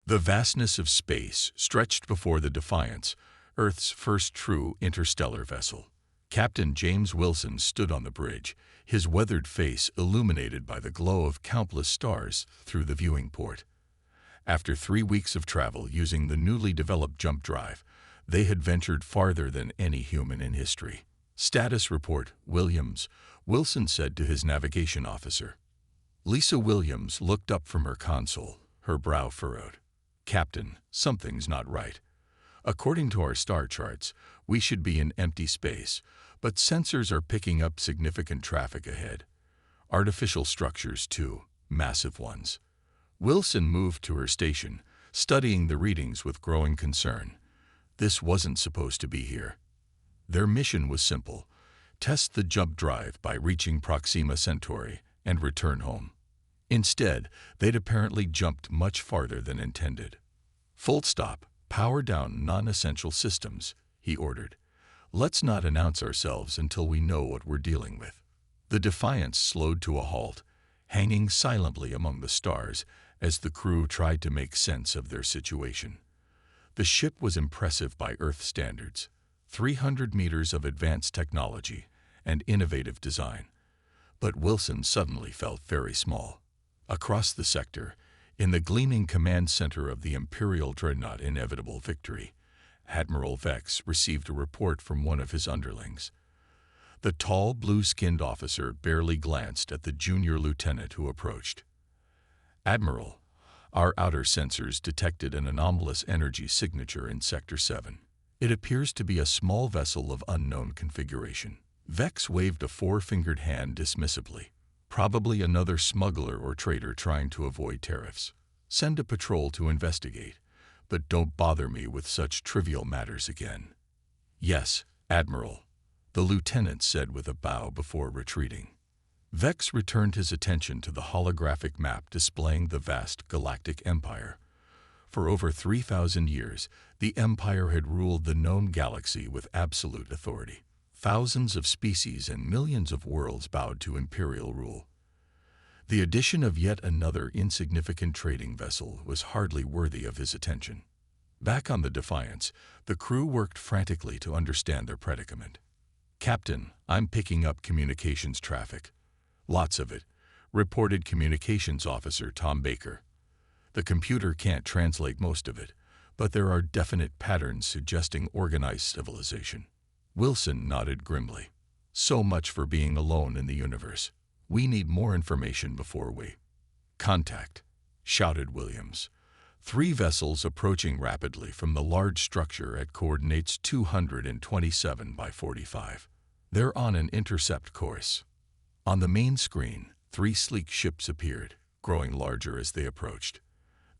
The vastness of space stretched before the Defiance, Earth's first true interstellar vessel. Captain James Wilson stood on the bridge, his weathered face illuminated by the glow of countless stars through the viewing port. After 3 weeks of travel using the newly developed jump drive, they had ventured farther than any human in history. "Status report, Williams," Wilson said to his navigation officer. Lisa Williams looked up from her console, her brow furrowed. "Captain, something's not right. According to our star charts, we should be in empty space, but sensors are picking up significant traffic ahead. Artificial structures, too, massive ones." Wilson moved to her station, studying the readings with growing concern. This wasn't supposed to be here. Their mission was simple: test the jump drive by reaching Proxima Centauri and return home. Instead, they'd apparently jumped much farther than intended. "Full stop, power down non-essential systems," he ordered. "Let's not announce ourselves until we know what we're dealing with." The Defiance slowed to a halt, hanging silently among the stars as the crew tried to make sense of their situation. The ship was impressive by Earth standards, 300 meters of advanced technology and innovative design. But Wilson suddenly felt very small. Across the sector, in the gleaming command center of the Imperial dreadnought Inevitable Victory, Admiral Vex received a report from one of his underlings. The tall, blue-skinned officer barely glanced at the junior lieutenant who approached. "Admiral, our outer sensors detected an anomalous energy signature in Sector 7. It appears to be a small vessel of unknown configuration." Vex waved a four-fingered hand dismissively. "Probably another smuggler or trader trying to avoid tariffs. Send a patrol to investigate, but don't bother me with such trivial matters again." "Yes, Admiral," the lieutenant said with a bow before retreating. Vex returned his attention to the holographic map displaying the vast galactic empire. For over 3,000 years, the empire had ruled the known galaxy with absolute authority. Thousands of species and millions of worlds bowed to imperial rule. The addition of yet another insignificant trading vessel was hardly worthy of his attention. Back on the Defiance, the crew worked frantically to understand their predicament. "Captain, I'm picking up communications traffic. Lots of it," reported Communications Officer Tom Baker. "The computer can't translate most of it, but there are definite patterns suggesting organized civilization." Wilson nodded grimly. "So much for being alone in the universe. We need more information before we—" "Contact," shouted Williams. 3 vessels approaching rapidly from the large structure at coordinates 227 by 45. They're on an intercept course. On the main screen, 3 sleek ships appeared, growing larger as they approached.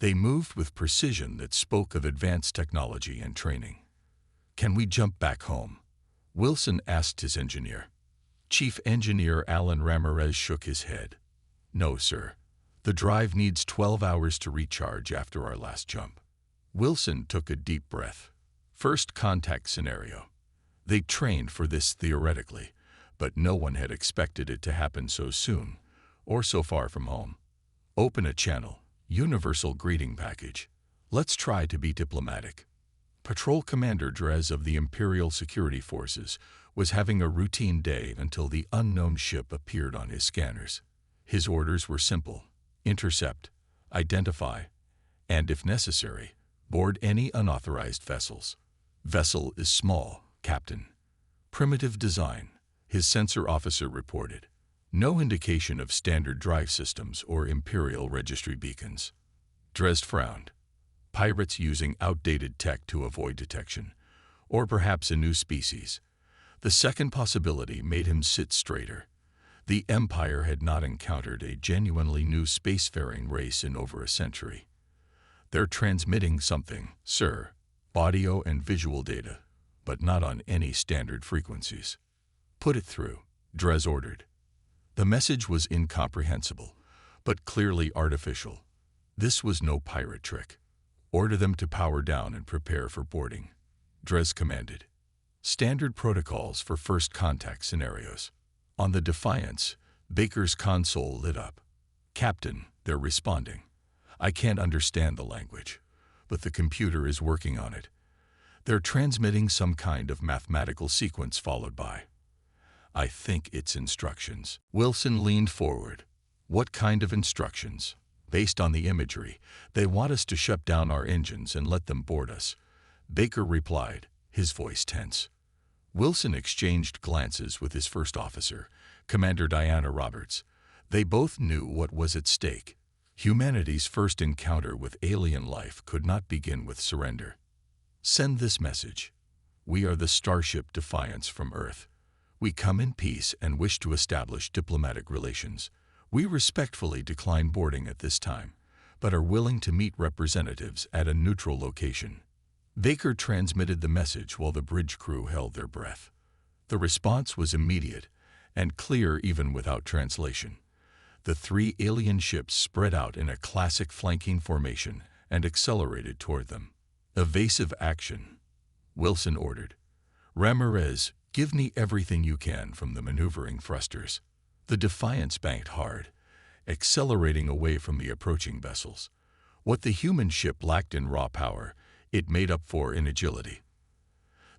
They moved with precision that spoke of advanced technology and training. "Can we jump back home?" Wilson asked his engineer. Chief Engineer Alan Ramirez shook his head. "No, sir. The drive needs 12 hours to recharge after our last jump." Wilson took a deep breath. First contact scenario. They trained for this theoretically, but no one had expected it to happen so soon, or so far from home. "Open a channel. Universal greeting package. Let's try to be diplomatic." Patrol Commander Drez of the Imperial Security Forces was having a routine day until the unknown ship appeared on his scanners. His orders were simple: intercept, identify, and, if necessary, board any unauthorized vessels. "Vessel is small, Captain. Primitive design," his sensor officer reported. "No indication of standard drive systems or Imperial registry beacons." Drez frowned. Pirates using outdated tech to avoid detection, or perhaps a new species. The second possibility made him sit straighter. The Empire had not encountered a genuinely new spacefaring race in over a century. "They're transmitting something, sir. Audio and visual data, but not on any standard frequencies." "Put it through," Drez ordered. The message was incomprehensible, but clearly artificial. This was no pirate trick. "Order them to power down and prepare for boarding," Drez commanded. Standard protocols for first contact scenarios. On the Defiance, Baker's console lit up. "Captain, they're responding. I can't understand the language. but the computer is working on it. They're transmitting some kind of mathematical sequence followed by, I think it's instructions. Wilson leaned forward. What kind of instructions? Based on the imagery, they want us to shut down our engines and let them board us. Baker replied, his voice tense. Wilson exchanged glances with his first officer, Commander Diana Roberts. They both knew what was at stake. Humanity's first encounter with alien life could not begin with surrender. Send this message. We are the Starship Defiance from Earth. We come in peace and wish to establish diplomatic relations. We respectfully decline boarding at this time, but are willing to meet representatives at a neutral location. Baker transmitted the message while the bridge crew held their breath. The response was immediate and clear even without translation. The three alien ships spread out in a classic flanking formation and accelerated toward them. Evasive action, Wilson ordered. Ramirez, give me everything you can from the maneuvering thrusters. The Defiance banked hard, accelerating away from the approaching vessels. What the human ship lacked in raw power, it made up for in agility.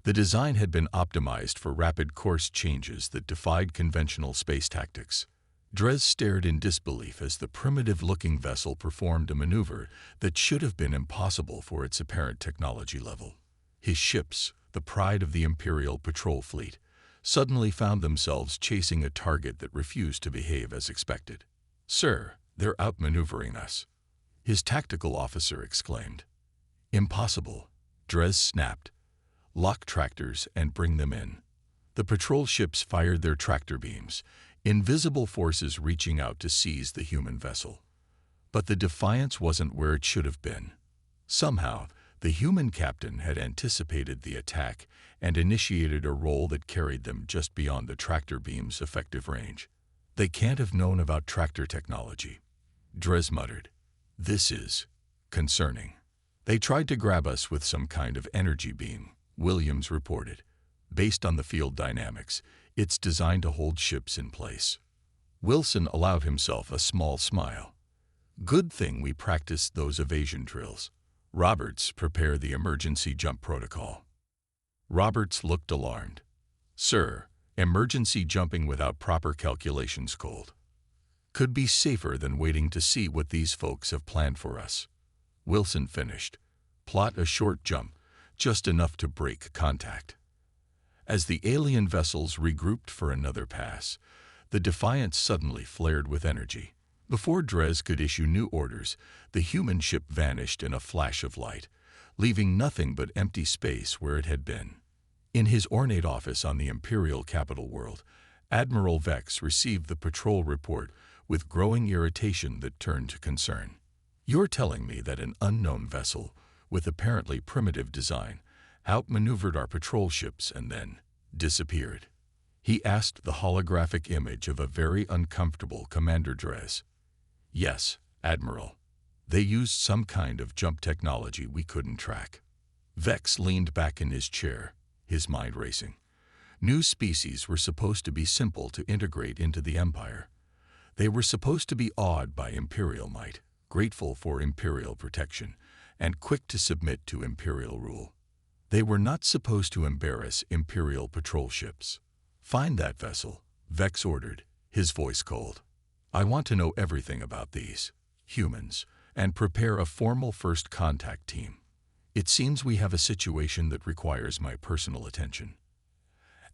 The design had been optimized for rapid course changes that defied conventional space tactics. Dres stared in disbelief as the primitive-looking vessel performed a maneuver that should have been impossible for its apparent technology level. His ships, the pride of the Imperial patrol fleet, suddenly found themselves chasing a target that refused to behave as expected. Sir, they're outmaneuvering us, his tactical officer exclaimed. Impossible, Dres snapped. Lock tractors and bring them in. The patrol ships fired their tractor beams, invisible forces reaching out to seize the human vessel. But the Defiance wasn't where it should have been. Somehow, the human captain had anticipated the attack and initiated a roll that carried them just beyond the tractor beam's effective range. They can't have known about tractor technology, Dres muttered. This is concerning. They tried to grab us with some kind of energy beam, Williams reported. Based on the field dynamics, it's designed to hold ships in place. Wilson allowed himself a small smile. Good thing we practiced those evasion drills. Roberts, prepare the emergency jump protocol. Roberts looked alarmed. Sir, emergency jumping without proper calculations cold. Could be safer than waiting to see what these folks have planned for us. Wilson finished. Plot a short jump, just enough to break contact. As the alien vessels regrouped for another pass, the Defiance suddenly flared with energy. Before Dres could issue new orders, the human ship vanished in a flash of light, leaving nothing but empty space where it had been. In his ornate office on the Imperial capital world, Admiral Vex received the patrol report with growing irritation that turned to concern. You're telling me that an unknown vessel, with apparently primitive design, outmaneuvered our patrol ships and then disappeared? He asked the holographic image of a very uncomfortable Commander Dres. Yes, Admiral. They used some kind of jump technology we couldn't track. Vex leaned back in his chair, his mind racing. New species were supposed to be simple to integrate into the Empire. They were supposed to be awed by Imperial might, grateful for Imperial protection, and quick to submit to Imperial rule. They were not supposed to embarrass Imperial patrol ships. Find that vessel, Vex ordered, his voice cold. I want to know everything about these humans, and prepare a formal first contact team. It seems we have a situation that requires my personal attention.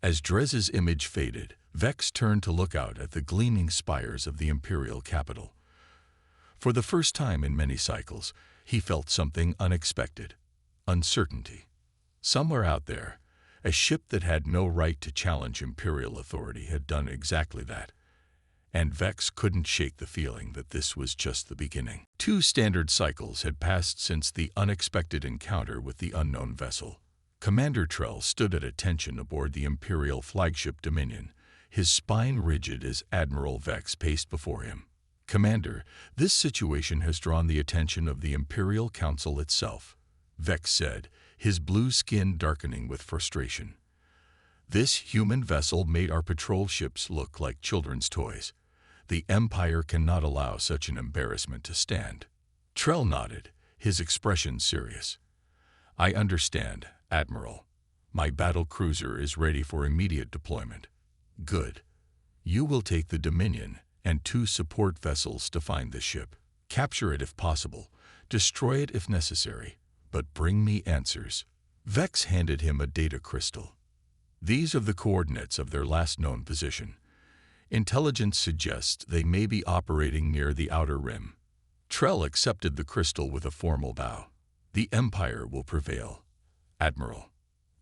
As Dres's image faded, Vex turned to look out at the gleaming spires of the Imperial capital. For the first time in many cycles, he felt something unexpected: uncertainty. Somewhere out there, a ship that had no right to challenge Imperial authority had done exactly that. And Vex couldn't shake the feeling that this was just the beginning. 2 standard cycles had passed since the unexpected encounter with the unknown vessel. Commander Trell stood at attention aboard the Imperial flagship Dominion, his spine rigid as Admiral Vex paced before him. Commander, this situation has drawn the attention of the Imperial Council itself, Vex said, his blue skin darkening with frustration. This human vessel made our patrol ships look like children's toys. The Empire cannot allow such an embarrassment to stand. Trell nodded, his expression serious. "I understand, Admiral. My battle cruiser is ready for immediate deployment." "Good. You will take the Dominion and 2 support vessels to find the ship. Capture it if possible, destroy it if necessary, but bring me answers." Vex handed him a data crystal. "These are the coordinates of their last known position. Intelligence suggests they may be operating near the outer rim." Trell accepted the crystal with a formal bow. "The Empire will prevail, Admiral."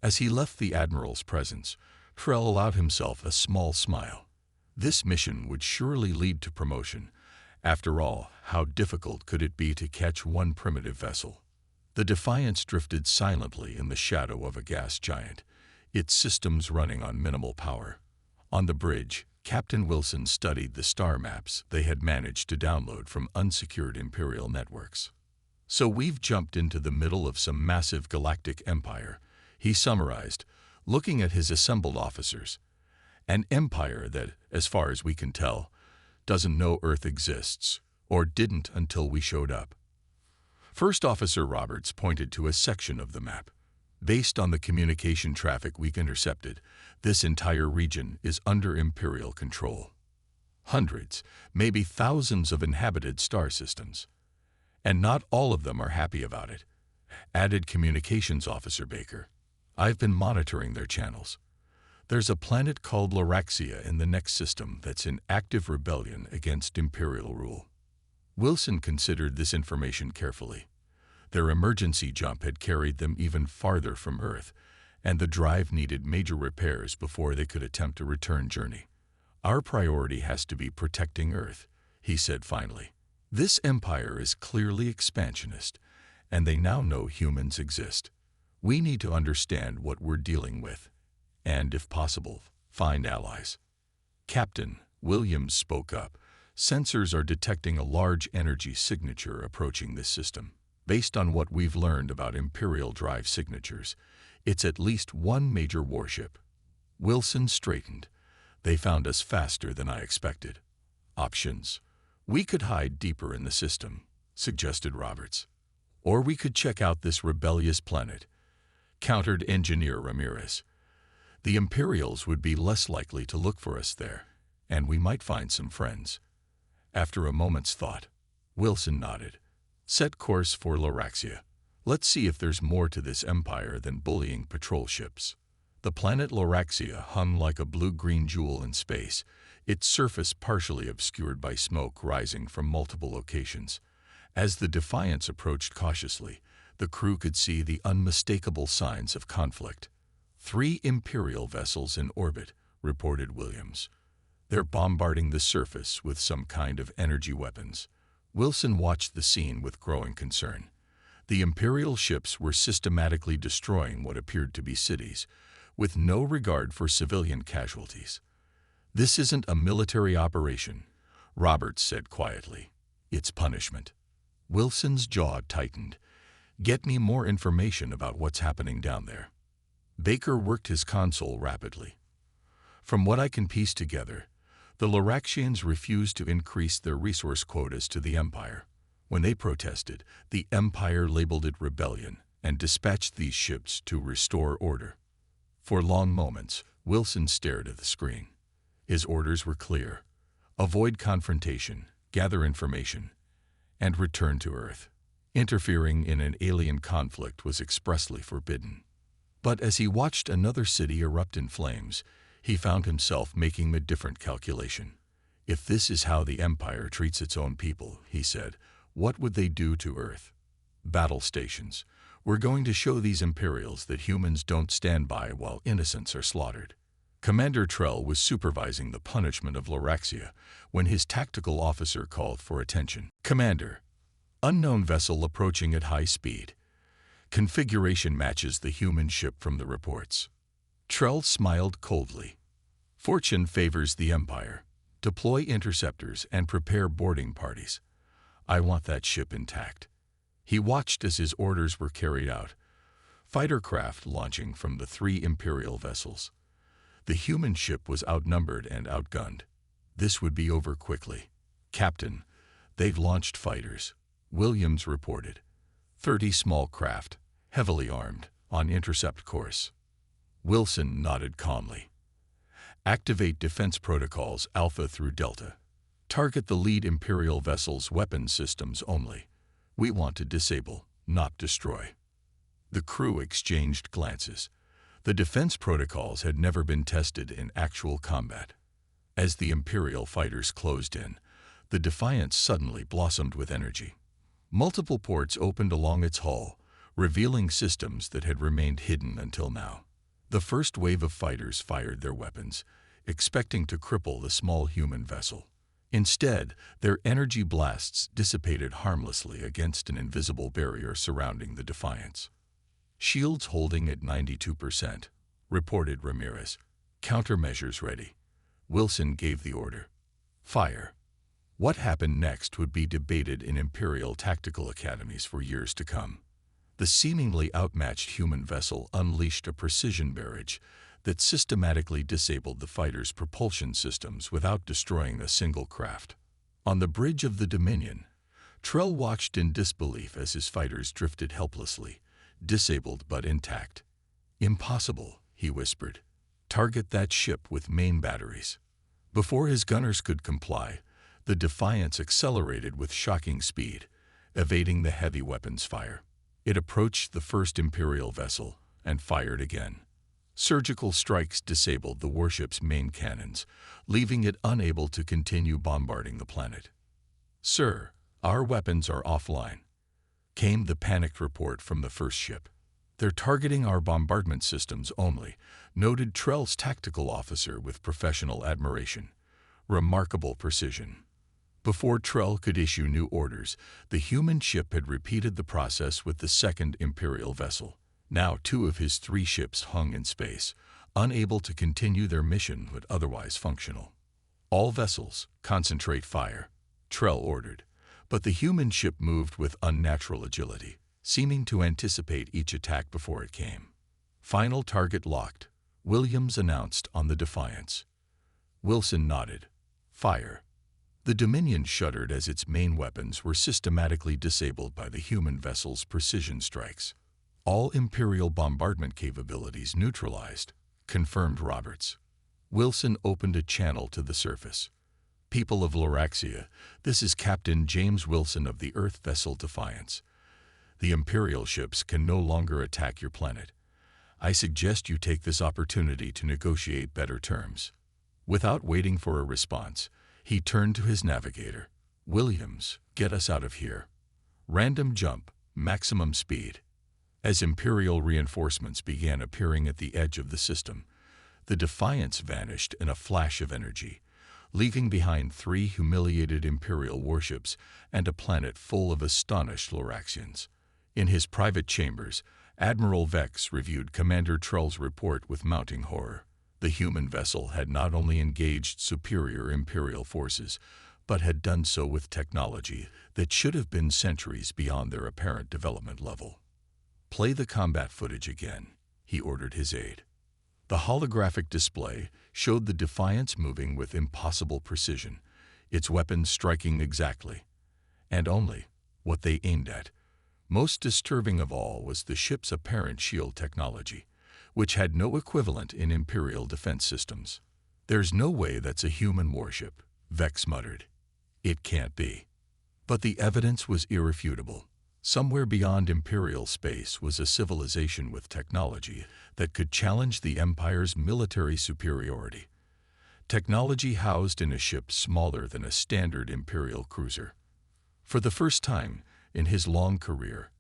As he left the Admiral's presence, Trell allowed himself a small smile. This mission would surely lead to promotion. After all, how difficult could it be to catch one primitive vessel? The Defiance drifted silently in the shadow of a gas giant, its systems running on minimal power. On the bridge, Captain Wilson studied the star maps they had managed to download from unsecured Imperial networks. "So we've jumped into the middle of some massive galactic empire," he summarized, looking at his assembled officers. "An empire that, as far as we can tell, doesn't know Earth exists, or didn't until we showed up." First Officer Roberts pointed to a section of the map. "Based on the communication traffic we've intercepted, this entire region is under Imperial control. Hundreds, maybe thousands of inhabited star systems. And not all of them are happy about it," added Communications Officer Baker. "I've been monitoring their channels. There's a planet called Loraxia in the next system that's in active rebellion against Imperial rule." Wilson considered this information carefully. Their emergency jump had carried them even farther from Earth, and the drive needed major repairs before they could attempt a return journey. "Our priority has to be protecting Earth," he said finally. "This empire is clearly expansionist, and they now know humans exist. We need to understand what we're dealing with, and, if possible, find allies." Captain Williams spoke up. "Sensors are detecting a large energy signature approaching this system. Based on what we've learned about Imperial drive signatures, it's at least one major warship." Wilson straightened. "They found us faster than I expected." "Options. We could hide deeper in the system," suggested Roberts. "Or we could check out this rebellious planet," countered Engineer Ramirez. "The Imperials would be less likely to look for us there, and we might find some friends." After a moment's thought, Wilson nodded. "Set course for Loraxia. Let's see if there's more to this empire than bullying patrol ships." The planet Loraxia hung like a blue-green jewel in space, its surface partially obscured by smoke rising from multiple locations. As the Defiance approached cautiously, the crew could see the unmistakable signs of conflict. 3 Imperial vessels in orbit," reported Williams. "They're bombarding the surface with some kind of energy weapons." Wilson watched the scene with growing concern. The Imperial ships were systematically destroying what appeared to be cities, with no regard for civilian casualties. "This isn't a military operation," Roberts said quietly. "It's punishment." Wilson's jaw tightened. "Get me more information about what's happening down there." Baker worked his console rapidly. "From what I can piece together, the Loraxians refused to increase their resource quotas to the Empire. When they protested, the Empire labeled it rebellion and dispatched these ships to restore order." For long moments, Wilson stared at the screen. His orders were clear: avoid confrontation, gather information, and return to Earth. Interfering in an alien conflict was expressly forbidden. But as he watched another city erupt in flames, he found himself making a different calculation. "If this is how the Empire treats its own people," he said, "what would they do to Earth?" "Battle stations. We're going to show these Imperials that humans don't stand by while innocents are slaughtered." Commander Trell was supervising the punishment of Loraxia when his tactical officer called for attention. "Commander, unknown vessel approaching at high speed. Configuration matches the human ship from the reports." Trell smiled coldly. "Fortune favors the Empire. Deploy interceptors and prepare boarding parties. I want that ship intact." He watched as his orders were carried out, fighter craft launching from the 3 Imperial vessels. The human ship was outnumbered and outgunned. This would be over quickly. "Captain, they've launched fighters," Williams reported. 30 small craft, heavily armed, on intercept course. Wilson nodded calmly. Activate defense protocols Alpha through Delta. Target the lead Imperial vessel's weapons systems only. We want to disable, not destroy. The crew exchanged glances. The defense protocols had never been tested in actual combat. As the Imperial fighters closed in, the Defiance suddenly blossomed with energy. Multiple ports opened along its hull, revealing systems that had remained hidden until now. The first wave of fighters fired their weapons, expecting to cripple the small human vessel. Instead, their energy blasts dissipated harmlessly against an invisible barrier surrounding the Defiance. Shields holding at 92%, reported Ramirez. Countermeasures ready. Wilson gave the order. Fire. What happened next would be debated in Imperial tactical academies for years to come. The seemingly outmatched human vessel unleashed a precision barrage that systematically disabled the fighters' propulsion systems without destroying a single craft. On the bridge of the Dominion, Trell watched in disbelief as his fighters drifted helplessly, disabled but intact. Impossible, he whispered. Target that ship with main batteries. Before his gunners could comply, the Defiance accelerated with shocking speed, evading the heavy weapons fire. It approached the first Imperial vessel and fired again. Surgical strikes disabled the warship's main cannons, leaving it unable to continue bombarding the planet. "Sir, our weapons are offline," came the panicked report from the first ship. "They're targeting our bombardment systems only," noted Trell's tactical officer with professional admiration. Remarkable precision. Before Trell could issue new orders, the human ship had repeated the process with the second Imperial vessel. Now 2 of his 3 ships hung in space, unable to continue their mission but otherwise functional. "All vessels, concentrate fire," Trell ordered, but the human ship moved with unnatural agility, seeming to anticipate each attack before it came. "Final target locked," Williams announced on the Defiance. Wilson nodded. "Fire." The Dominion shuddered as its main weapons were systematically disabled by the human vessel's precision strikes. "All Imperial bombardment capabilities neutralized," confirmed Roberts. Wilson opened a channel to the surface. "People of Loraxia, this is Captain James Wilson of the Earth vessel Defiance. The Imperial ships can no longer attack your planet. I suggest you take this opportunity to negotiate better terms." Without waiting for a response, he turned to his navigator. "Williams, get us out of here. Random jump, maximum speed." As Imperial reinforcements began appearing at the edge of the system, the Defiance vanished in a flash of energy, leaving behind 3 humiliated Imperial warships and a planet full of astonished Loraxians. In his private chambers, Admiral Vex reviewed Commander Trell's report with mounting horror. The human vessel had not only engaged superior Imperial forces, but had done so with technology that should have been centuries beyond their apparent development level. "Play the combat footage again," he ordered his aide. The holographic display showed the Defiance moving with impossible precision, its weapons striking exactly, and only, what they aimed at. Most disturbing of all was the ship's apparent shield technology, which had no equivalent in Imperial defense systems. "There's no way that's a human warship," Vex muttered. "It can't be." But the evidence was irrefutable. Somewhere beyond Imperial space was a civilization with technology that could challenge the Empire's military superiority. Technology housed in a ship smaller than a standard Imperial cruiser. For the first time in his long career,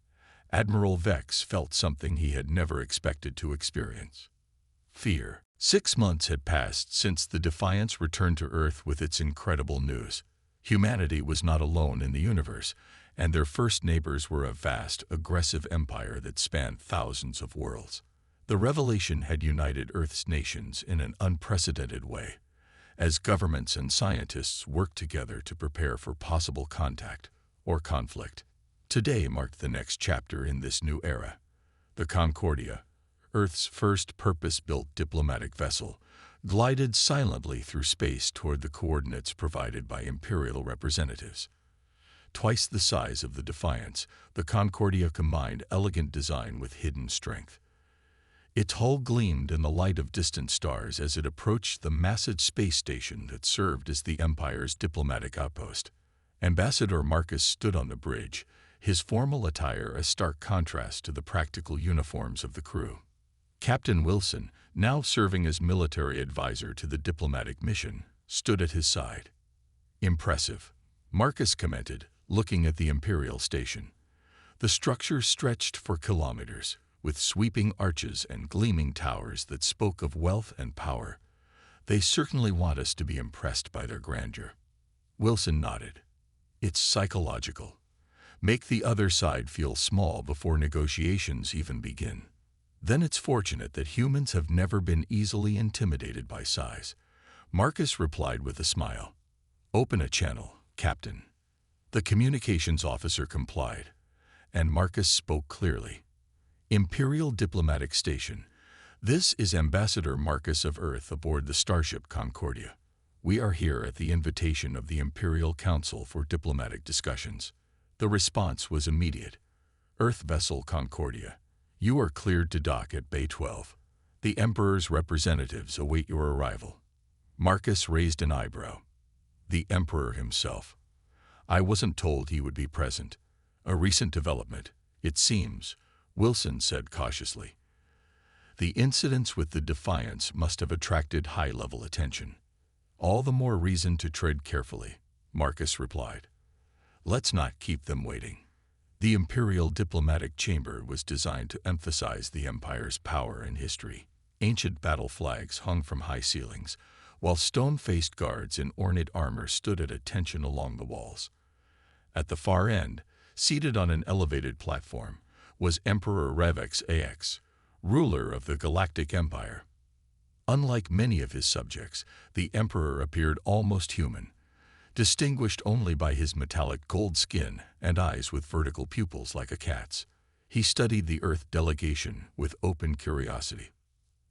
Admiral Vex felt something he had never expected to experience: fear. 6 months had passed since the Defiance returned to Earth with its incredible news. Humanity was not alone in the universe, and their first neighbors were a vast, aggressive empire that spanned thousands of worlds. The revelation had united Earth's nations in an unprecedented way, as governments and scientists worked together to prepare for possible contact or conflict. Today marked the next chapter in this new era. The Concordia, Earth's first purpose-built diplomatic vessel, glided silently through space toward the coordinates provided by Imperial representatives. Twice the size of the Defiance, the Concordia combined elegant design with hidden strength. Its hull gleamed in the light of distant stars as it approached the massive space station that served as the Empire's diplomatic outpost. Ambassador Marcus stood on the bridge, his formal attire a stark contrast to the practical uniforms of the crew. Captain Wilson, now serving as military advisor to the diplomatic mission, stood at his side. "Impressive," Marcus commented, looking at the Imperial station. The structure stretched for kilometers, with sweeping arches and gleaming towers that spoke of wealth and power. "They certainly want us to be impressed by their grandeur." Wilson nodded. "It's psychological. Make the other side feel small before negotiations even begin. Then it's fortunate that humans have never been easily intimidated by size." Marcus replied with a smile. "Open a channel, Captain." The communications officer complied, and Marcus spoke clearly. "Imperial Diplomatic Station. This is Ambassador Marcus of Earth aboard the starship Concordia. We are here at the invitation of the Imperial Council for diplomatic discussions." The response was immediate. "Earth vessel Concordia, you are cleared to dock at Bay 12. The Emperor's representatives await your arrival." Marcus raised an eyebrow. "The Emperor himself? I wasn't told he would be present. A recent development, it seems," Wilson said cautiously. "The incidents with the Defiance must have attracted high-level attention." "All the more reason to tread carefully," Marcus replied. "Let's not keep them waiting." The Imperial Diplomatic Chamber was designed to emphasize the Empire's power and history. Ancient battle flags hung from high ceilings, while stone-faced guards in ornate armor stood at attention along the walls. At the far end, seated on an elevated platform, was Emperor Revex AX, ruler of the Galactic Empire. Unlike many of his subjects, the Emperor appeared almost human, distinguished only by his metallic gold skin and eyes with vertical pupils like a cat's. He studied the Earth delegation with open curiosity.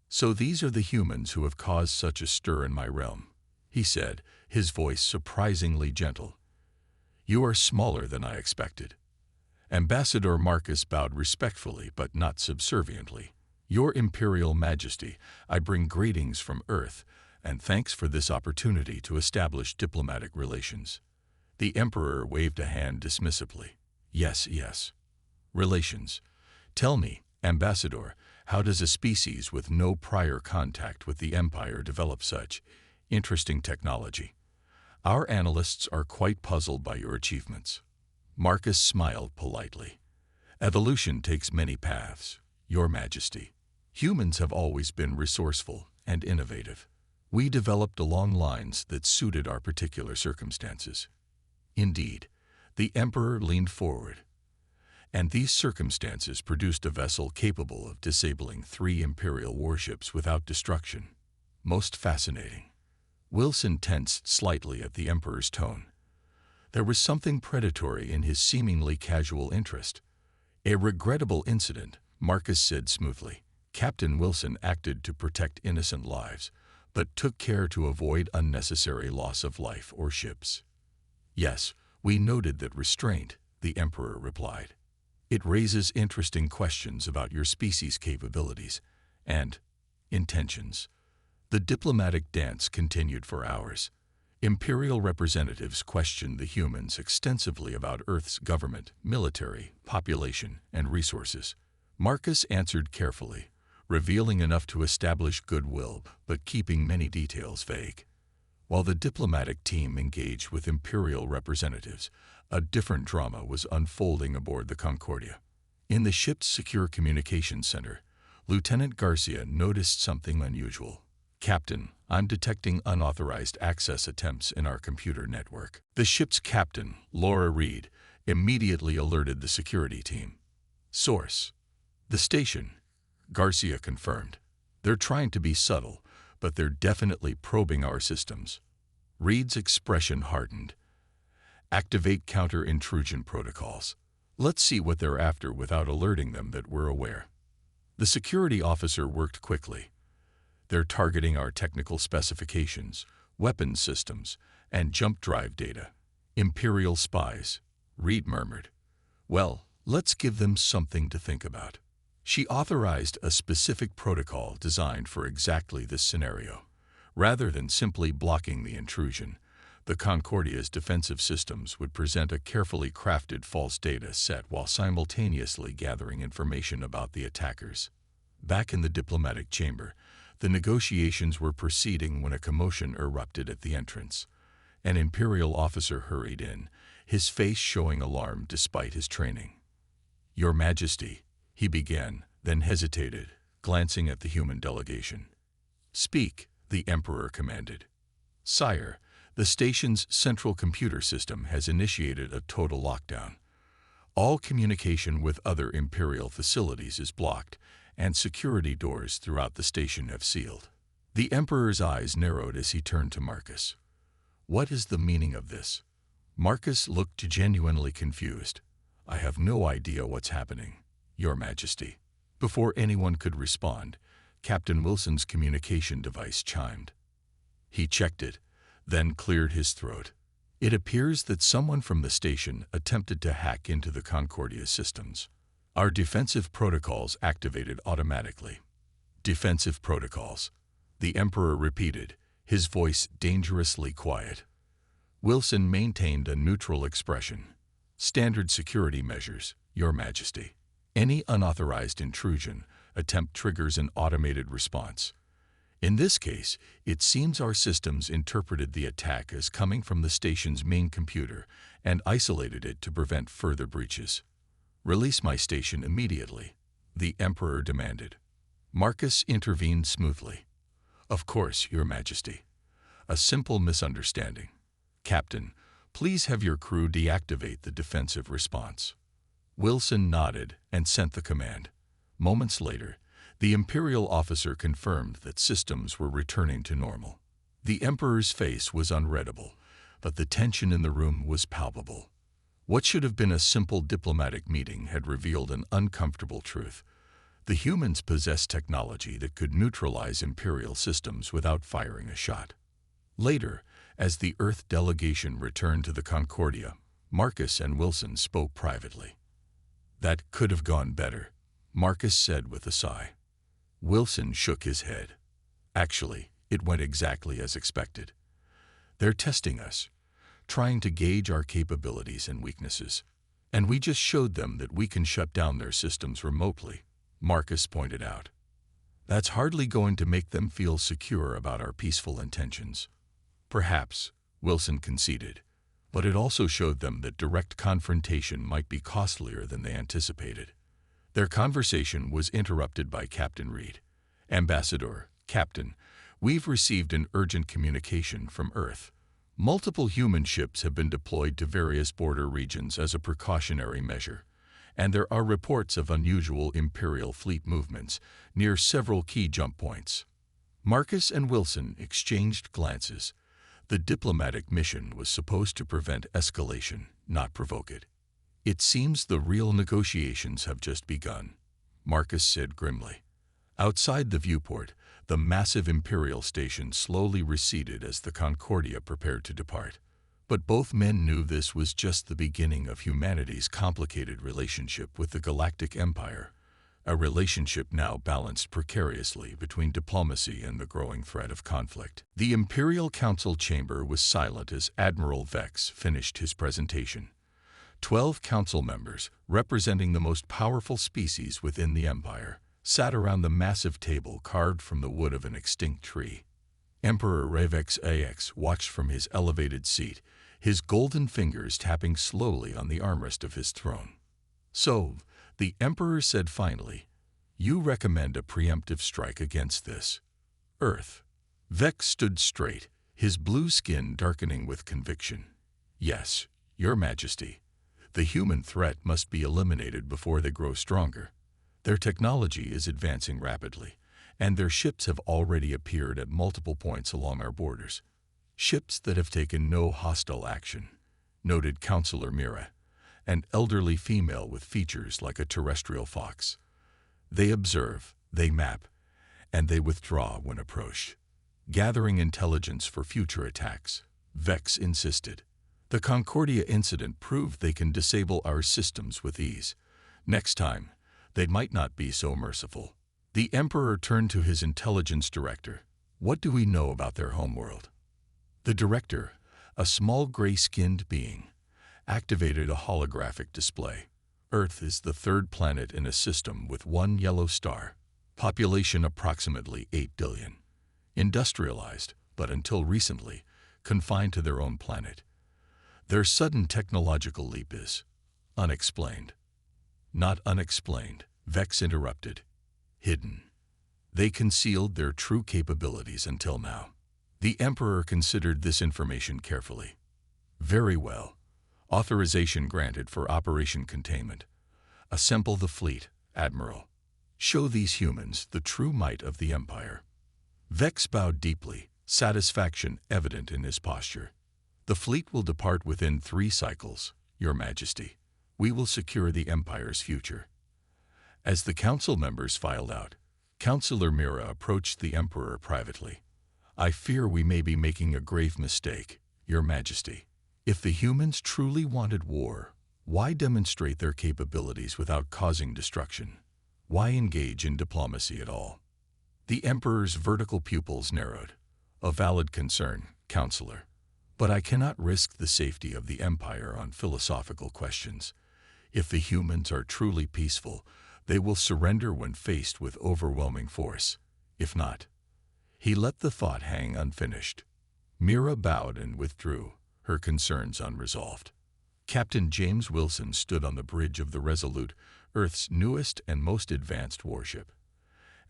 "So these are the humans who have caused such a stir in my realm," he said, his voice surprisingly gentle. "You are smaller than I expected." Ambassador Marcus bowed respectfully but not subserviently. "Your Imperial Majesty, I bring greetings from Earth, and thanks for this opportunity to establish diplomatic relations." The Emperor waved a hand dismissively. "Yes, yes. Relations. Tell me, Ambassador, how does a species with no prior contact with the Empire develop such interesting technology? Our analysts are quite puzzled by your achievements." Marcus smiled politely. "Evolution takes many paths, Your Majesty. Humans have always been resourceful and innovative. We developed along lines that suited our particular circumstances." "Indeed," the Emperor leaned forward. "And these circumstances produced a vessel capable of disabling 3 Imperial warships without destruction. Most fascinating." Wilson tensed slightly at the Emperor's tone. There was something predatory in his seemingly casual interest. "A regrettable incident," Marcus said smoothly. "Captain Wilson acted to protect innocent lives, but took care to avoid unnecessary loss of life or ships." "Yes, we noted that restraint," the Emperor replied. "It raises interesting questions about your species' capabilities and intentions." The diplomatic dance continued for hours. Imperial representatives questioned the humans extensively about Earth's government, military, population, and resources. Marcus answered carefully, revealing enough to establish goodwill but keeping many details vague. While the diplomatic team engaged with Imperial representatives, a different drama was unfolding aboard the Concordia. In the ship's secure communications center, Lieutenant Garcia noticed something unusual. "Captain, I'm detecting unauthorized access attempts in our computer network." The ship's captain, Laura Reed, immediately alerted the security team. "Source: the station," Garcia confirmed. "They're trying to be subtle, but they're definitely probing our systems." Reed's expression hardened. "Activate counter-intrusion protocols. Let's see what they're after without alerting them that we're aware." The security officer worked quickly. "They're targeting our technical specifications, weapons systems, and jump drive data. Imperial spies. Reed murmured. Well, let's give them something to think about. She authorized a specific protocol designed for exactly this scenario. Rather than simply blocking the intrusion, the Concordia's defensive systems would present a carefully crafted false data set while simultaneously gathering information about the attackers. Back in the diplomatic chamber, the negotiations were proceeding when a commotion erupted at the entrance. An Imperial officer hurried in, his face showing alarm despite his training. "Your Majesty," he began, then hesitated, glancing at the human delegation. "Speak," the Emperor commanded. "Sire, the station's central computer system has initiated a total lockdown. All communication with other Imperial facilities is blocked, and security doors throughout the station have sealed." The Emperor's eyes narrowed as he turned to Marcus. "What is the meaning of this?" Marcus looked genuinely confused. "I have no idea what's happening, Your Majesty." Before anyone could respond, Captain Wilson's communication device chimed. He checked it, then cleared his throat. "It appears that someone from the station attempted to hack into the Concordia systems. Our defensive protocols activated automatically." "Defensive protocols," the Emperor repeated, his voice dangerously quiet. Wilson maintained a neutral expression. "Standard security measures, Your Majesty. Any unauthorized intrusion attempt triggers an automated response. In this case, it seems our systems interpreted the attack as coming from the station's main computer and isolated it to prevent further breaches." "Release my station immediately," the Emperor demanded. Marcus intervened smoothly. "Of course, Your Majesty. A simple misunderstanding. Captain, please have your crew deactivate the defensive response." Wilson nodded and sent the command. Moments later, the Imperial officer confirmed that systems were returning to normal. The Emperor's face was unreadable, but the tension in the room was palpable. What should have been a simple diplomatic meeting had revealed an uncomfortable truth. The humans possessed technology that could neutralize Imperial systems without firing a shot. Later, as the Earth delegation returned to the Concordia, Marcus and Wilson spoke privately. "That could have gone better," Marcus said with a sigh. Wilson shook his head. "Actually, it went exactly as expected. They're testing us, trying to gauge our capabilities and weaknesses. And we just showed them that we can shut down their systems remotely," Marcus pointed out. "That's hardly going to make them feel secure about our peaceful intentions." "Perhaps," Wilson conceded, "but it also showed them that direct confrontation might be costlier than they anticipated." Their conversation was interrupted by Captain Reed. "Ambassador, Captain, we've received an urgent communication from Earth. Multiple human ships have been deployed to various border regions as a precautionary measure, and there are reports of unusual Imperial fleet movements near several key jump points." Marcus and Wilson exchanged glances. The diplomatic mission was supposed to prevent escalation, not provoke it. "It seems the real negotiations have just begun," Marcus said grimly. Outside the viewport, the massive Imperial station slowly receded as the Concordia prepared to depart. But both men knew this was just the beginning of humanity's complicated relationship with the Galactic Empire, a relationship now balanced precariously between diplomacy and the growing threat of conflict. The Imperial Council chamber was silent as Admiral Vex finished his presentation. 12 council members, representing the most powerful species within the Empire, sat around the massive table carved from the wood of an extinct tree. Emperor Revex AX watched from his elevated seat, his golden fingers tapping slowly on the armrest of his throne. "So," the Emperor said finally, "you recommend a preemptive strike against this Earth." Vex stood straight, his blue skin darkening with conviction. "Yes, Your Majesty. The human threat must be eliminated before they grow stronger. Their technology is advancing rapidly, and their ships have already appeared at multiple points along our borders. Ships that have taken no hostile action," noted Councillor Mira, an elderly female with features like a terrestrial fox. "They observe, they map, and they withdraw when approached, gathering intelligence for future attacks," Vex insisted. The Concordia incident proved they can disable our systems with ease. Next time, they might not be so merciful. The Emperor turned to his intelligence director. What do we know about their homeworld? The director, a small gray-skinned being, activated a holographic display. Earth is the third planet in a system with one yellow star. Population approximately 8 billion. Industrialized, but until recently, confined to their own planet. Their sudden technological leap is unexplained. Not unexplained, Vex interrupted. Hidden. They concealed their true capabilities until now. The Emperor considered this information carefully. Very well. Authorization granted for Operation Containment. Assemble the fleet, Admiral. Show these humans the true might of the Empire. Vex bowed deeply, satisfaction evident in his posture. The fleet will depart within 3 cycles, Your Majesty. We will secure the Empire's future. As the council members filed out, Councillor Mira approached the Emperor privately. I fear we may be making a grave mistake, Your Majesty. If the humans truly wanted war, why demonstrate their capabilities without causing destruction? Why engage in diplomacy at all? The Emperor's vertical pupils narrowed. A valid concern, Counselor. But I cannot risk the safety of the Empire on philosophical questions. If the humans are truly peaceful, they will surrender when faced with overwhelming force. If not, he let the thought hang unfinished. Mira bowed and withdrew, her concerns unresolved. Captain James Wilson stood on the bridge of the Resolute, Earth's newest and most advanced warship.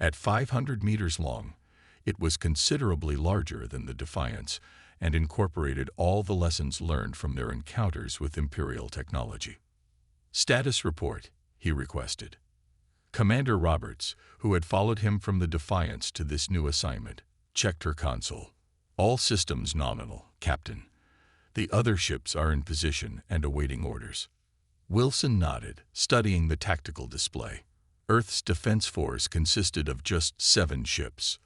At 500 meters long, it was considerably larger than the Defiance and incorporated all the lessons learned from their encounters with Imperial technology. Status report, he requested. Commander Roberts, who had followed him from the Defiance to this new assignment, checked her console. All systems nominal, Captain. The other ships are in position and awaiting orders. Wilson nodded, studying the tactical display. Earth's defense force consisted of just 7 ships,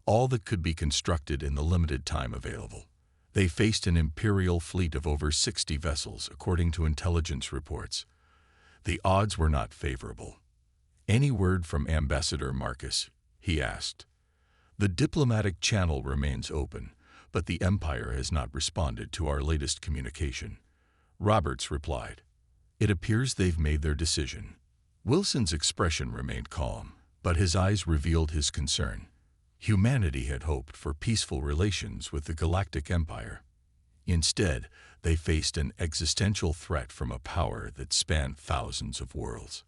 all that could be constructed in the limited time available. They faced an Imperial fleet of over 60 vessels, according to intelligence reports. The odds were not favorable. Any word from Ambassador Marcus? He asked. The diplomatic channel remains open, but the Empire has not responded to our latest communication. Roberts replied. It appears they've made their decision. Wilson's expression remained calm, but his eyes revealed his concern. Humanity had hoped for peaceful relations with the Galactic Empire. Instead, they faced an existential threat from a power that spanned thousands of worlds.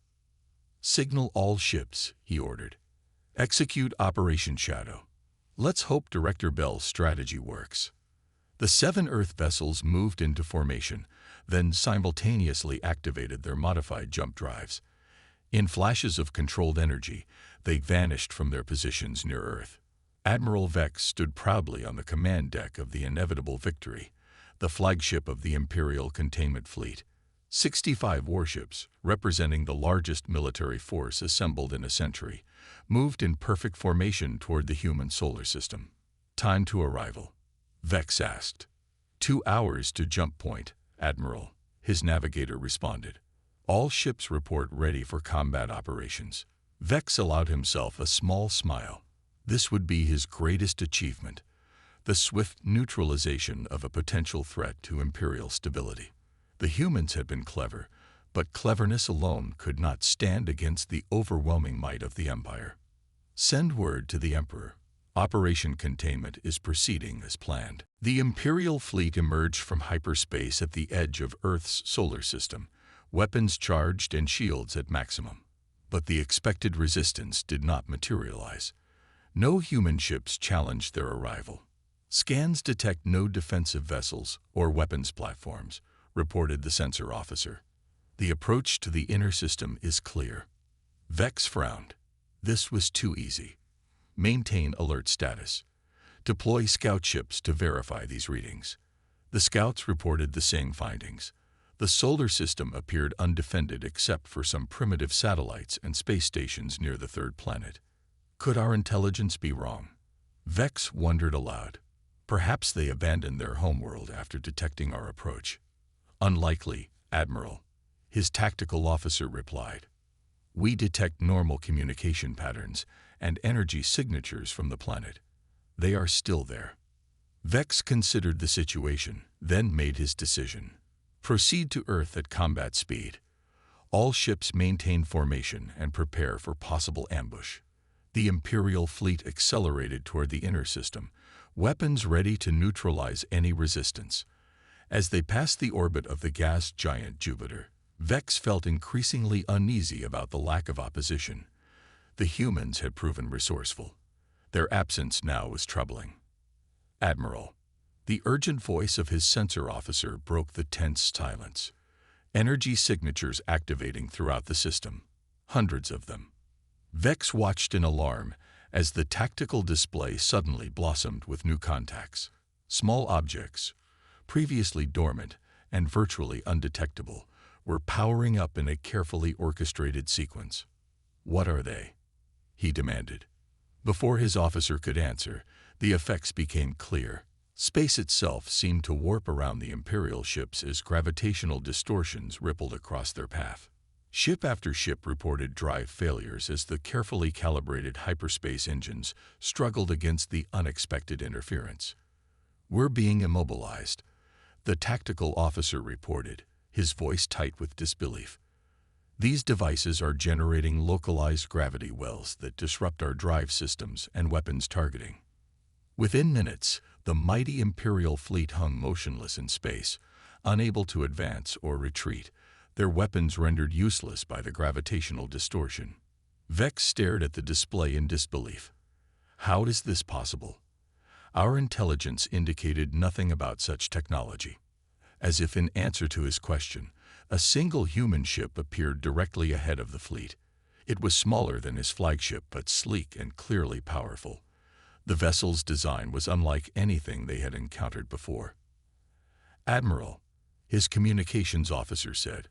Signal all ships, he ordered. Execute Operation Shadow. Let's hope Director Bell's strategy works. The 7 Earth vessels moved into formation, then simultaneously activated their modified jump drives. In flashes of controlled energy, they vanished from their positions near Earth. Admiral Vex stood proudly on the command deck of the Inevitable Victory, the flagship of the Imperial containment fleet. 65 warships, representing the largest military force assembled in a century, moved in perfect formation toward the human solar system. Time to arrival, Vex asked. 2 hours to jump point, Admiral, his navigator responded. All ships report ready for combat operations. Vex allowed himself a small smile. This would be his greatest achievement, the swift neutralization of a potential threat to Imperial stability. The humans had been clever, but cleverness alone could not stand against the overwhelming might of the Empire. Send word to the Emperor. Operation Containment is proceeding as planned. The Imperial fleet emerged from hyperspace at the edge of Earth's solar system, weapons charged and shields at maximum. But the expected resistance did not materialize. No human ships challenged their arrival. Scans detect no defensive vessels or weapons platforms, reported the sensor officer. The approach to the inner system is clear. Vex frowned. This was too easy. Maintain alert status. Deploy scout ships to verify these readings. The scouts reported the same findings. The solar system appeared undefended except for some primitive satellites and space stations near the 3rd planet. Could our intelligence be wrong? Vex wondered aloud. Perhaps they abandoned their homeworld after detecting our approach. Unlikely, Admiral, his tactical officer replied. We detect normal communication patterns and energy signatures from the planet. They are still there. Vex considered the situation, then made his decision. Proceed to Earth at combat speed. All ships maintain formation and prepare for possible ambush. The Imperial fleet accelerated toward the inner system, weapons ready to neutralize any resistance. As they passed the orbit of the gas giant Jupiter, Vex felt increasingly uneasy about the lack of opposition. The humans had proven resourceful. Their absence now was troubling. Admiral, the urgent voice of his sensor officer broke the tense silence. Energy signatures activating throughout the system, hundreds of them. Vex watched in alarm as the tactical display suddenly blossomed with new contacts. Small objects, previously dormant and virtually undetectable, were powering up in a carefully orchestrated sequence. What are they? He demanded. Before his officer could answer, the effects became clear. Space itself seemed to warp around the Imperial ships as gravitational distortions rippled across their path. Ship after ship reported drive failures as the carefully calibrated hyperspace engines struggled against the unexpected interference. We're being immobilized, the tactical officer reported, his voice tight with disbelief. These devices are generating localized gravity wells that disrupt our drive systems and weapons targeting. Within minutes, the mighty Imperial fleet hung motionless in space, unable to advance or retreat, their weapons rendered useless by the gravitational distortion. Vex stared at the display in disbelief. How is this possible? Our intelligence indicated nothing about such technology. As if in answer to his question, a single human ship appeared directly ahead of the fleet. It was smaller than his flagship, but sleek and clearly powerful. The vessel's design was unlike anything they had encountered before. Admiral, his communications officer said,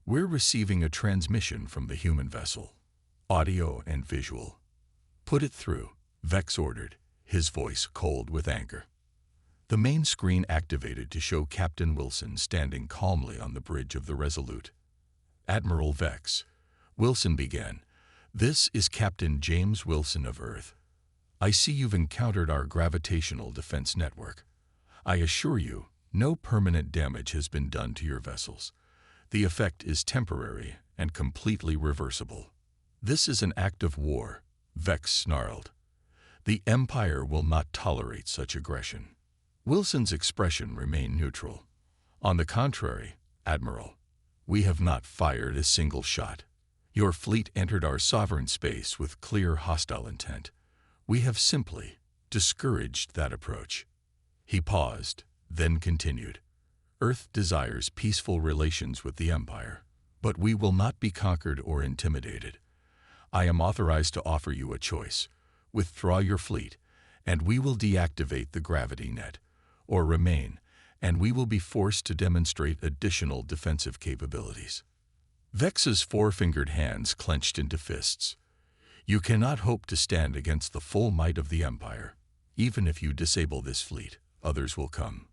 we're receiving a transmission from the human vessel. Audio and visual. Put it through, Vex ordered, his voice cold with anger. The main screen activated to show Captain Wilson standing calmly on the bridge of the Resolute. Admiral Vex, Wilson began, this is Captain James Wilson of Earth. I see you've encountered our gravitational defense network. I assure you, no permanent damage has been done to your vessels. The effect is temporary and completely reversible. This is an act of war, Vex snarled. The Empire will not tolerate such aggression. Wilson's expression remained neutral. On the contrary, Admiral, we have not fired a single shot. Your fleet entered our sovereign space with clear hostile intent. We have simply discouraged that approach. He paused, then continued. Earth desires peaceful relations with the Empire, but we will not be conquered or intimidated. I am authorized to offer you a choice. Withdraw your fleet, and we will deactivate the gravity net, or remain, and we will be forced to demonstrate additional defensive capabilities. Vex's four-fingered hands clenched into fists. You cannot hope to stand against the full might of the Empire. Even if you disable this fleet, others will come.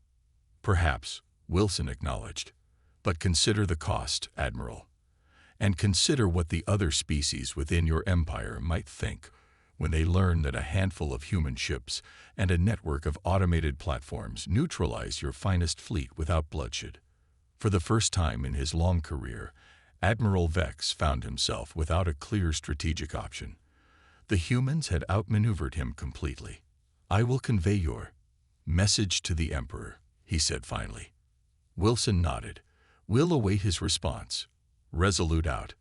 Perhaps, Wilson acknowledged. But consider the cost, Admiral. And consider what the other species within your empire might think when they learn that a handful of human ships and a network of automated platforms neutralize your finest fleet without bloodshed. For the first time in his long career, Admiral Vex found himself without a clear strategic option. The humans had outmaneuvered him completely. I will convey your message to the Emperor, he said finally. Wilson nodded. We'll await his response. Resolute out.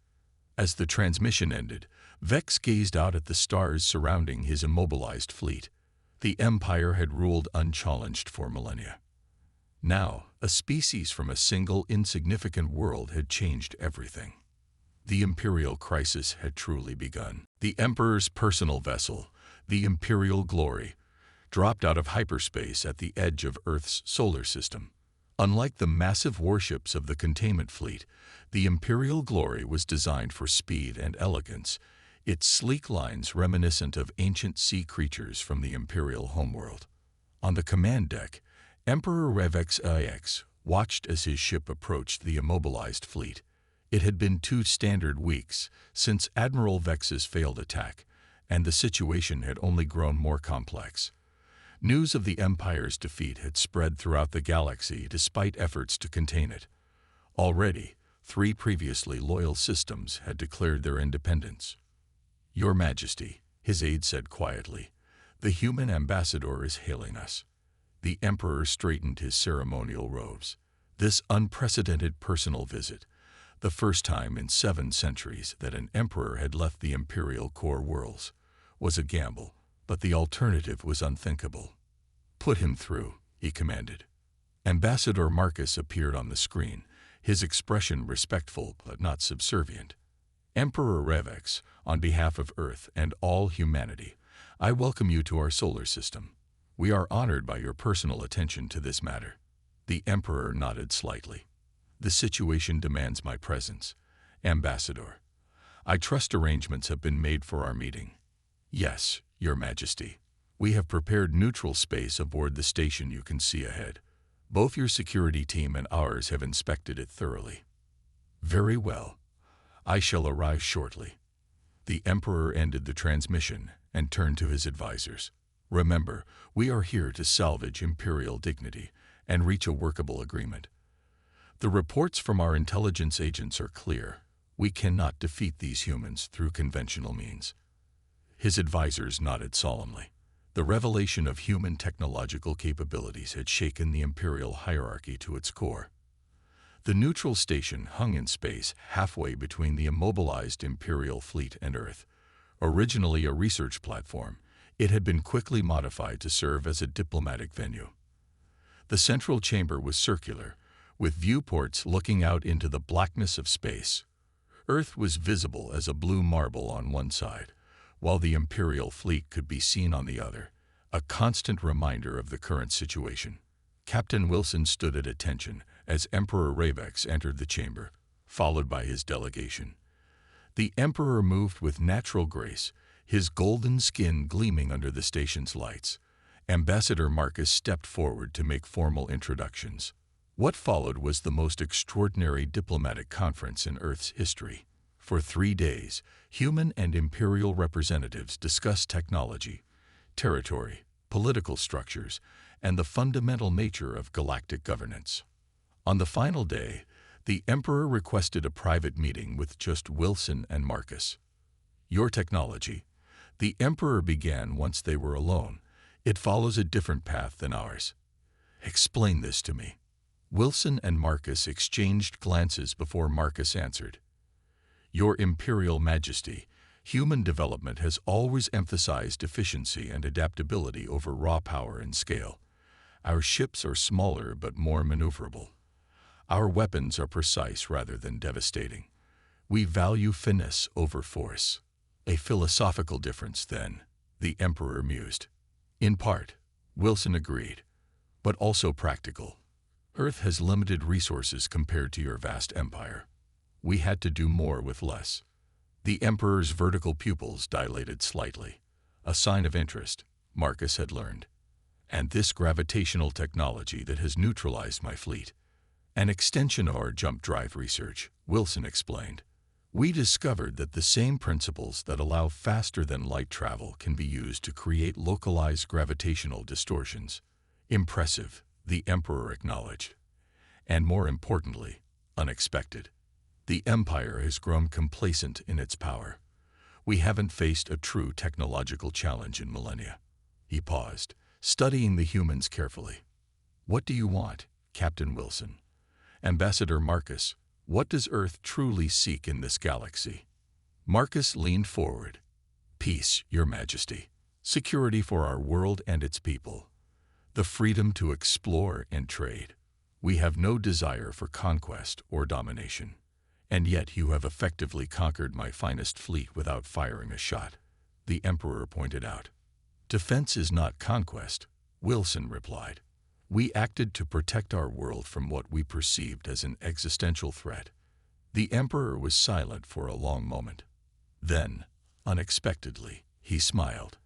As the transmission ended, Vex gazed out at the stars surrounding his immobilized fleet. The Empire had ruled unchallenged for millennia. Now, a species from a single insignificant world had changed everything. The Imperial crisis had truly begun. The Emperor's personal vessel, the Imperial Glory, dropped out of hyperspace at the edge of Earth's solar system. Unlike the massive warships of the containment fleet, the Imperial Glory was designed for speed and elegance, its sleek lines reminiscent of ancient sea creatures from the Imperial homeworld. On the command deck, Emperor Revex IX watched as his ship approached the immobilized fleet. It had been 2 standard weeks since Admiral Vex's failed attack, and the situation had only grown more complex. News of the Empire's defeat had spread throughout the galaxy despite efforts to contain it. Already, 3 previously loyal systems had declared their independence. "Your Majesty," his aide said quietly, "the human ambassador is hailing us." The Emperor straightened his ceremonial robes. This unprecedented personal visit, the first time in 7 centuries that an emperor had left the Imperial core worlds, was a gamble, but the alternative was unthinkable. "Put him through," he commanded. Ambassador Marcus appeared on the screen, his expression respectful but not subservient. "Emperor Revex, on behalf of Earth and all humanity, I welcome you to our solar system. We are honored by your personal attention to this matter." The Emperor nodded slightly. "The situation demands my presence, Ambassador. I trust arrangements have been made for our meeting." "Yes, Your Majesty. We have prepared neutral space aboard the station you can see ahead. Both your security team and ours have inspected it thoroughly." "Very well. I shall arrive shortly." The Emperor ended the transmission and turned to his advisors. "Remember, we are here to salvage Imperial dignity and reach a workable agreement. The reports from our intelligence agents are clear. We cannot defeat these humans through conventional means." His advisors nodded solemnly. The revelation of human technological capabilities had shaken the Imperial hierarchy to its core. The neutral station hung in space halfway between the immobilized Imperial fleet and Earth. Originally a research platform, it had been quickly modified to serve as a diplomatic venue. The central chamber was circular, with viewports looking out into the blackness of space. Earth was visible as a blue marble on one side, while the Imperial fleet could be seen on the other, a constant reminder of the current situation. Captain Wilson stood at attention as Emperor Revex entered the chamber, followed by his delegation. The Emperor moved with natural grace, his golden skin gleaming under the station's lights. Ambassador Marcus stepped forward to make formal introductions. What followed was the most extraordinary diplomatic conference in Earth's history. For 3 days, human and Imperial representatives discussed technology, territory, political structures, and the fundamental nature of galactic governance. On the final day, the Emperor requested a private meeting with just Wilson and Marcus. "Your technology," the Emperor began once they were alone, "it follows a different path than ours." "Explain this to me." Wilson and Marcus exchanged glances before Marcus answered. "Your Imperial Majesty, human development has always emphasized efficiency and adaptability over raw power and scale. Our ships are smaller but more maneuverable. Our weapons are precise rather than devastating. We value finesse over force." "A philosophical difference, then," the Emperor mused. "In part," Wilson agreed, "but also practical. Earth has limited resources compared to your vast empire. We had to do more with less." The Emperor's vertical pupils dilated slightly, a sign of interest, Marcus had learned. "And this gravitational technology that has neutralized my fleet. An extension of our jump drive research," Wilson explained. "We discovered that the same principles that allow faster-than-light travel can be used to create localized gravitational distortions." "Impressive," the Emperor acknowledged. "And more importantly, unexpected. The Empire has grown complacent in its power. We haven't faced a true technological challenge in millennia." He paused, studying the humans carefully. "What do you want, Captain Wilson?" "Ambassador Marcus, what does Earth truly seek in this galaxy?" Marcus leaned forward. "Peace, Your Majesty. Security for our world and its people. The freedom to explore and trade. We have no desire for conquest or domination. And yet you have effectively conquered my finest fleet without firing a shot," the Emperor pointed out. "Defense is not conquest," Wilson replied. "We acted to protect our world from what we perceived as an existential threat." The Emperor was silent for a long moment. Then, unexpectedly, he smiled.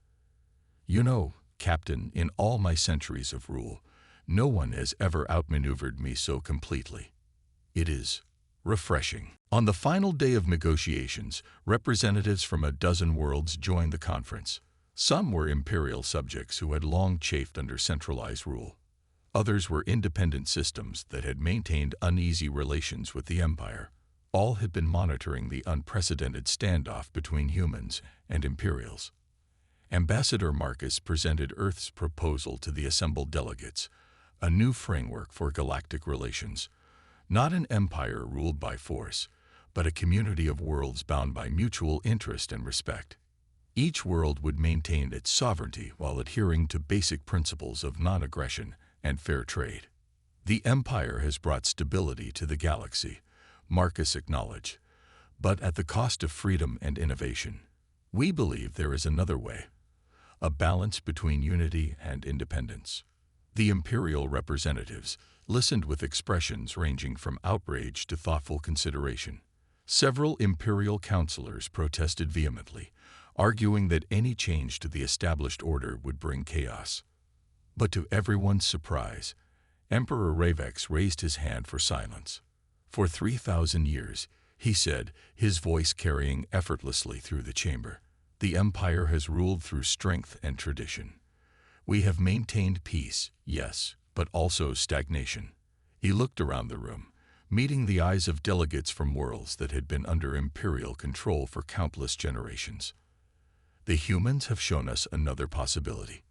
"You know, Captain, in all my centuries of rule, No one has ever outmaneuvered me so completely. It is refreshing. On the final day of negotiations, representatives from a dozen worlds joined the conference. Some were Imperial subjects who had long chafed under centralized rule. Others were independent systems that had maintained uneasy relations with the Empire. All had been monitoring the unprecedented standoff between humans and Imperials. Ambassador Marcus presented Earth's proposal to the assembled delegates, a new framework for galactic relations. Not an empire ruled by force, but a community of worlds bound by mutual interest and respect. Each world would maintain its sovereignty while adhering to basic principles of non-aggression and fair trade. The Empire has brought stability to the galaxy, Marcus acknowledged, but at the cost of freedom and innovation. We believe there is another way, a balance between unity and independence. The Imperial representatives listened with expressions ranging from outrage to thoughtful consideration. Several Imperial counselors protested vehemently, arguing that any change to the established order would bring chaos. But to everyone's surprise, Emperor Ravex raised his hand for silence. For 3,000 years, he said, his voice carrying effortlessly through the chamber, the Empire has ruled through strength and tradition. We have maintained peace, yes, but also stagnation. He looked around the room, meeting the eyes of delegates from worlds that had been under Imperial control for countless generations. The humans have shown us another possibility.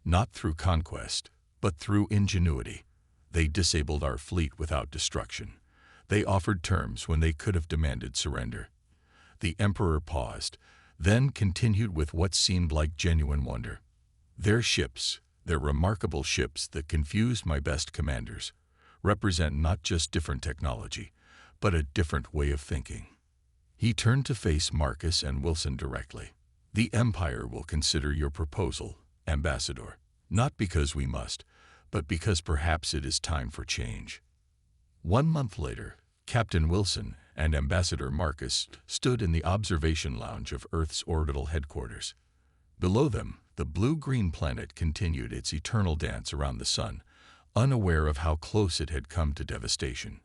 Not through conquest, but through ingenuity. They disabled our fleet without destruction. They offered terms when they could have demanded surrender. The Emperor paused, then continued with what seemed like genuine wonder. Their ships, their remarkable ships that confused my best commanders, represent not just different technology, but a different way of thinking. He turned to face Marcus and Wilson directly. The Empire will consider your proposal, Ambassador, not because we must, but because perhaps it is time for change. 1 month later, Captain Wilson and Ambassador Marcus stood in the observation lounge of Earth's orbital headquarters. Below them, the blue-green planet continued its eternal dance around the sun, unaware of how close it had come to devastation.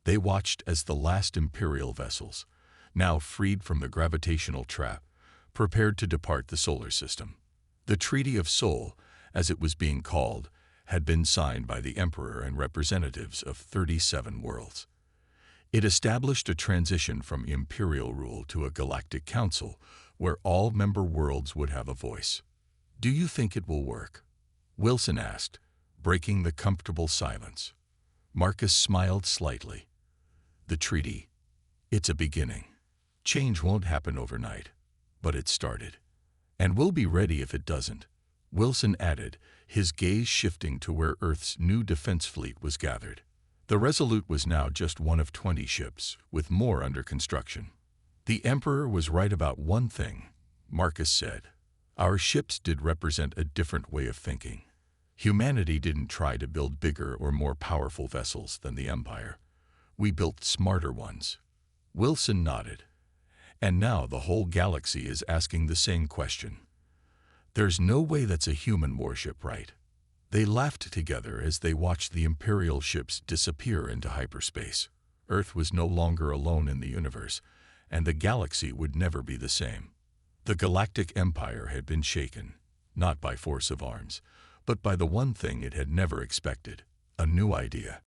They watched as the last Imperial vessels, now freed from the gravitational trap, prepared to depart the solar system. The Treaty of Sol, as it was being called, had been signed by the Emperor and representatives of 37 worlds. It established a transition from Imperial rule to a galactic council, where all member worlds would have a voice. Do you think it will work? Wilson asked, breaking the comfortable silence. Marcus smiled slightly. The treaty. It's a beginning. Change won't happen overnight, but it started. And we'll be ready if it doesn't, Wilson added, his gaze shifting to where Earth's new defense fleet was gathered. The Resolute was now just one of 20 ships, with more under construction. The Emperor was right about one thing, Marcus said. Our ships did represent a different way of thinking. Humanity didn't try to build bigger or more powerful vessels than the Empire. We built smarter ones. Wilson nodded. And now the whole galaxy is asking the same question. There's no way that's a human warship, right? They laughed together as they watched the Imperial ships disappear into hyperspace. Earth was no longer alone in the universe, and the galaxy would never be the same. The Galactic Empire had been shaken, not by force of arms, but by the one thing it had never expected, a new idea.